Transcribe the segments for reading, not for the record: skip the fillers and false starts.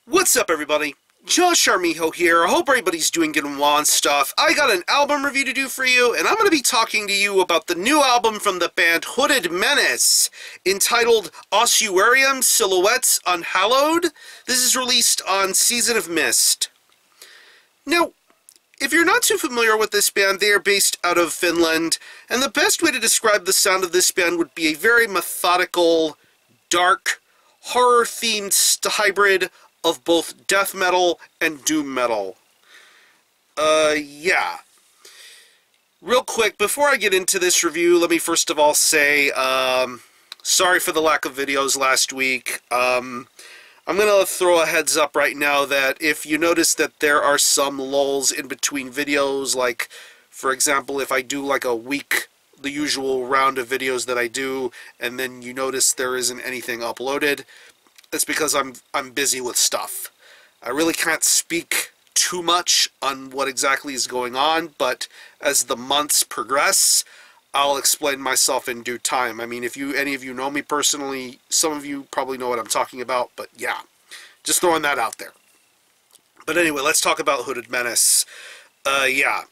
What's up, everybody? Josh Armijo here. I hope everybody's doing good and well and stuff. I got an album review to do for you, and I'm going to be talking to you about the new album from the band Hooded Menace, entitled Ossuarium Silhouettes Unhallowed. This is released on Season of Mist. Now, if you're not too familiar with this band, they are based out of Finland, and the best way to describe the sound of this band would be a very methodical, dark, horror-themed hybrid of both death metal and doom metal. Yeah. Real quick, before I get into this review, let me first of all say, sorry for the lack of videos last week. I'm going to throw a heads up right now that if you notice that there are some lulls in between videos, like, for example, if I do like a week, the usual round of videos that I do, and then you notice there isn't anything uploaded, it's because I'm busy with stuff. I really can't speak too much on what exactly is going on, but as the months progress, I'll explain myself in due time. I mean, if any of you know me personally, some of you probably know what I'm talking about, but yeah, just throwing that out there. But anyway, let's talk about Hooded Menace. Yeah.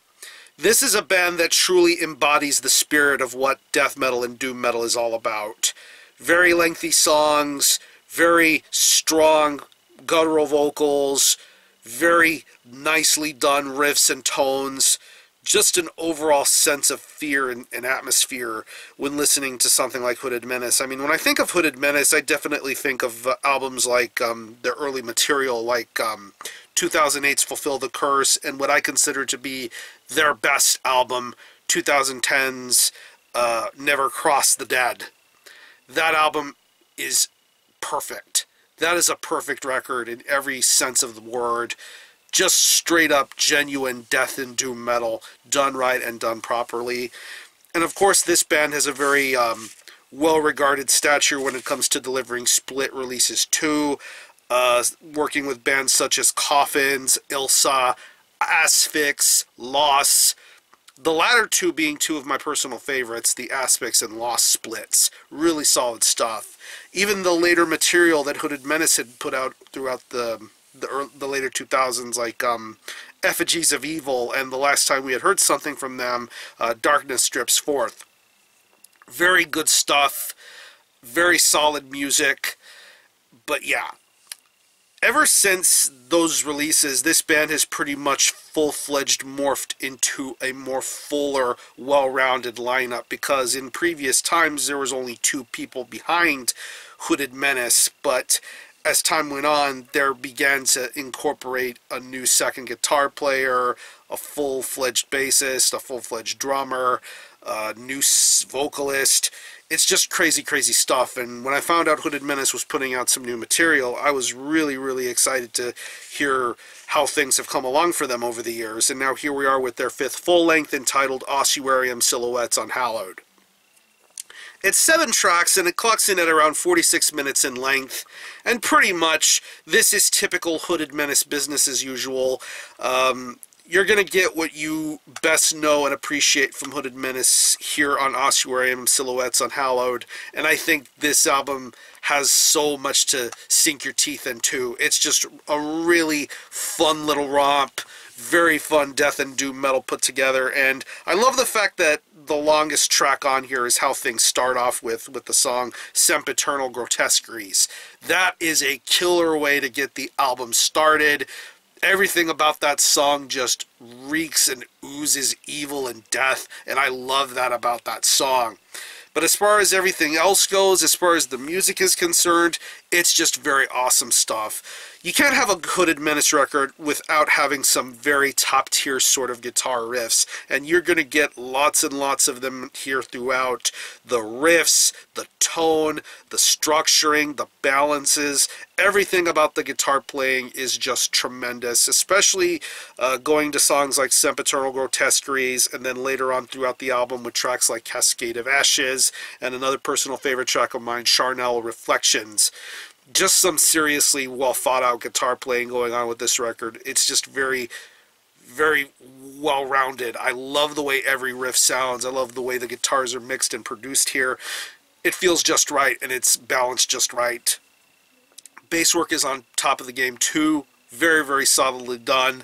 This is a band that truly embodies the spirit of what death metal and doom metal is all about. Very lengthy songs, very strong guttural vocals, very nicely done riffs and tones, just an overall sense of fear and atmosphere when listening to something like Hooded Menace. I mean, when I think of Hooded Menace, I definitely think of albums like their early material, like 2008's Fulfill the Curse, and what I consider to be their best album, 2010's Never Cross the Dead. That album is perfect. That is a perfect record in every sense of the word. Just straight up genuine death and doom metal done right and done properly. And of course this band has a very well-regarded stature when it comes to delivering split releases too, working with bands such as Coffins, Ilsa, Asphyx, Loss. The latter two being two of my personal favorites, the Asphyx and Loss splits. Really solid stuff. Even the later material that Hooded Menace had put out throughout the later 2000s, like Effigies of Evil, and the last time we had heard something from them, Darkness Strips Forth. Very good stuff. Very solid music. But yeah. Ever since those releases, this band has pretty much full-fledged morphed into a more fuller, well-rounded lineup, because in previous times there was only two people behind Hooded Menace, but as time went on, there began to incorporate a new second guitar player, a full-fledged bassist, a full-fledged drummer, a new vocalist. It's just crazy, crazy stuff. And when I found out Hooded Menace was putting out some new material, I was really, really excited to hear how things have come along for them over the years. And now here we are with their fifth full-length, entitled Ossuarium Silhouettes Unhallowed. It's 7 tracks, and it clocks in at around 46 minutes in length. And pretty much, this is typical Hooded Menace business as usual. You're going to get what you best know and appreciate from Hooded Menace here on Ossuarium Silhouettes Unhallowed, and I think this album has so much to sink your teeth into. It's just a really fun little romp, very fun death and doom metal put together, and I love the fact that the longest track on here is how things start off with the song Sempiternal Grotesqueries. That is a killer way to get the album started. Everything about that song just reeks and oozes evil and death, and I love that about that song. But as far as everything else goes, as far as the music is concerned, it's just very awesome stuff. You can't have a Hooded Menace record without having some very top-tier sort of guitar riffs, and you're going to get lots and lots of them here throughout. The riffs, the tone, the structuring, the balances, everything about the guitar playing is just tremendous, especially going to songs like Sempiternal Grotesqueries, and then later on throughout the album with tracks like Cascade of Ashes, and another personal favorite track of mine, Charnel Reflections. Just some seriously well thought out guitar playing going on with this record. It's just very, very well rounded. I love the way every riff sounds. I love the way the guitars are mixed and produced here. It feels just right, and it's balanced just right. Bass work is on top of the game too. Very, very solidly done.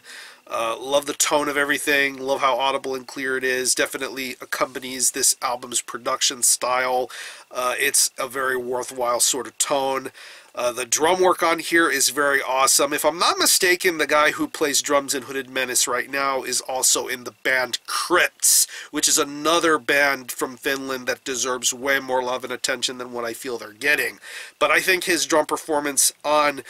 Love the tone of everything. Love how audible and clear it is. Definitely accompanies this album's production style. It's a very worthwhile sort of tone. The drum work on here is very awesome. If I'm not mistaken, the guy who plays drums in Hooded Menace right now is also in the band Crits, which is another band from Finland that deserves way more love and attention than what I feel they're getting. But I think his drum performance on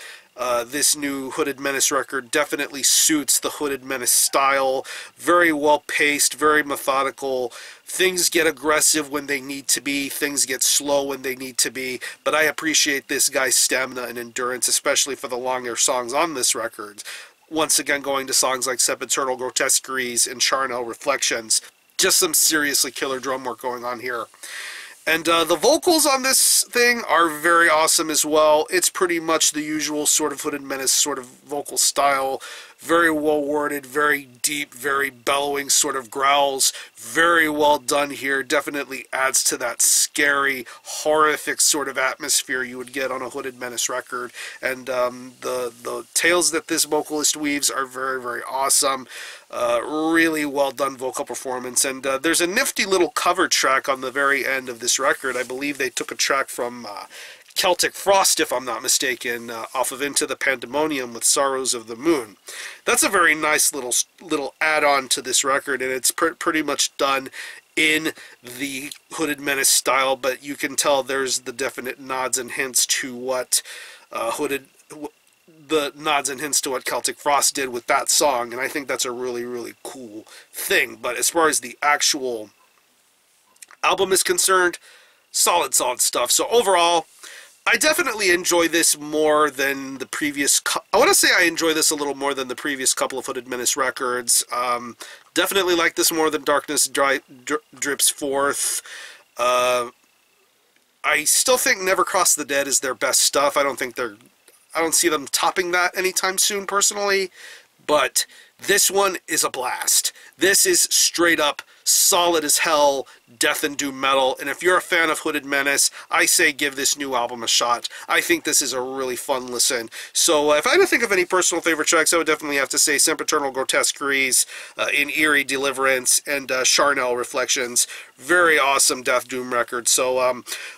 this new Hooded Menace record definitely suits the Hooded Menace style. Very well paced, very methodical. Things get aggressive when they need to be, things get slow when they need to be, but I appreciate this guy's stamina and endurance, especially for the longer songs on this record. Once again, going to songs like Sempiternal Grotesqueries and Charnel Reflections. Just some seriously killer drum work going on here. And the vocals on this thing are very awesome as well. It's pretty much the usual sort of Hooded Menace sort of vocal style. Very well worded, very deep, very bellowing sort of growls. Very well done here. Definitely adds to that scary, horrific sort of atmosphere you would get on a Hooded Menace record. And the tales that this vocalist weaves are very, very awesome. Really well done vocal performance. And there's a nifty little cover track on the very end of this record. I believe they took a track from Celtic Frost, if I'm not mistaken, off of Into the Pandemonium with Sorrows of the Moon. That's a very nice little add-on to this record, and it's pretty much done in the Hooded Menace style, but you can tell there's the definite nods and hints to what Celtic Frost did with that song, and I think that's a really, really cool thing. But as far as the actual album is concerned, solid stuff. So overall, I definitely enjoy this more than the previous... I want to say I enjoy this a little more than the previous couple of Hooded Menace records. Definitely like this more than Darkness Drips Forth. I still think Never Cross the Dead is their best stuff. I don't see them topping that anytime soon, personally. But this one is a blast. This is straight up solid as hell death and doom metal, and if you're a fan of Hooded Menace, I say give this new album a shot. I think this is a really fun listen. So if I had to think of any personal favorite tracks, I would definitely have to say Sempiternal Grotesqueries, In Eerie Deliverance, and Charnel Reflections. Very awesome death doom record. So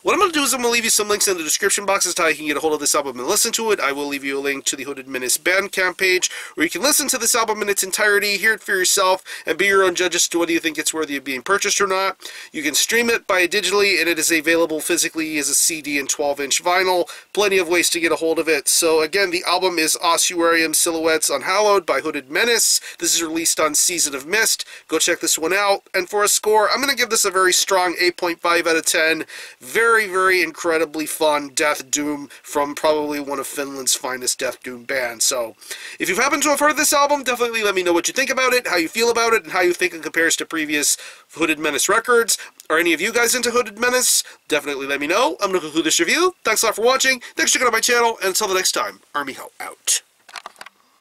what I'm going to do is I'm going to leave you some links in the description box as to how you can get a hold of this album and listen to it. I will leave you a link to the Hooded Menace Bandcamp page where you can listen to this album in its entirety, hear it for yourself, and be your own judge as to whether you think it's worthy of being purchased or not. You can stream it, buy it digitally, and it is available physically as a CD and 12-inch vinyl. Plenty of ways to get a hold of it. So again, the album is Ossuarium Silhouettes Unhallowed by Hooded Menace. This is released on Season of Mist. Go check this one out. And for a score, I'm going to give this a very strong 8.5 out of 10. Very, very incredibly fun death doom from probably one of Finland's finest death doom bands. So if you happen to have heard this album, definitely let me know what you think about it, how you feel about it, and how you think it compares to previous Hooded Menace records. Are any of you guys into Hooded Menace? Definitely let me know. I'm going to conclude this review. Thanks a lot for watching. Thanks for checking out my channel. And until the next time, Army Ho out.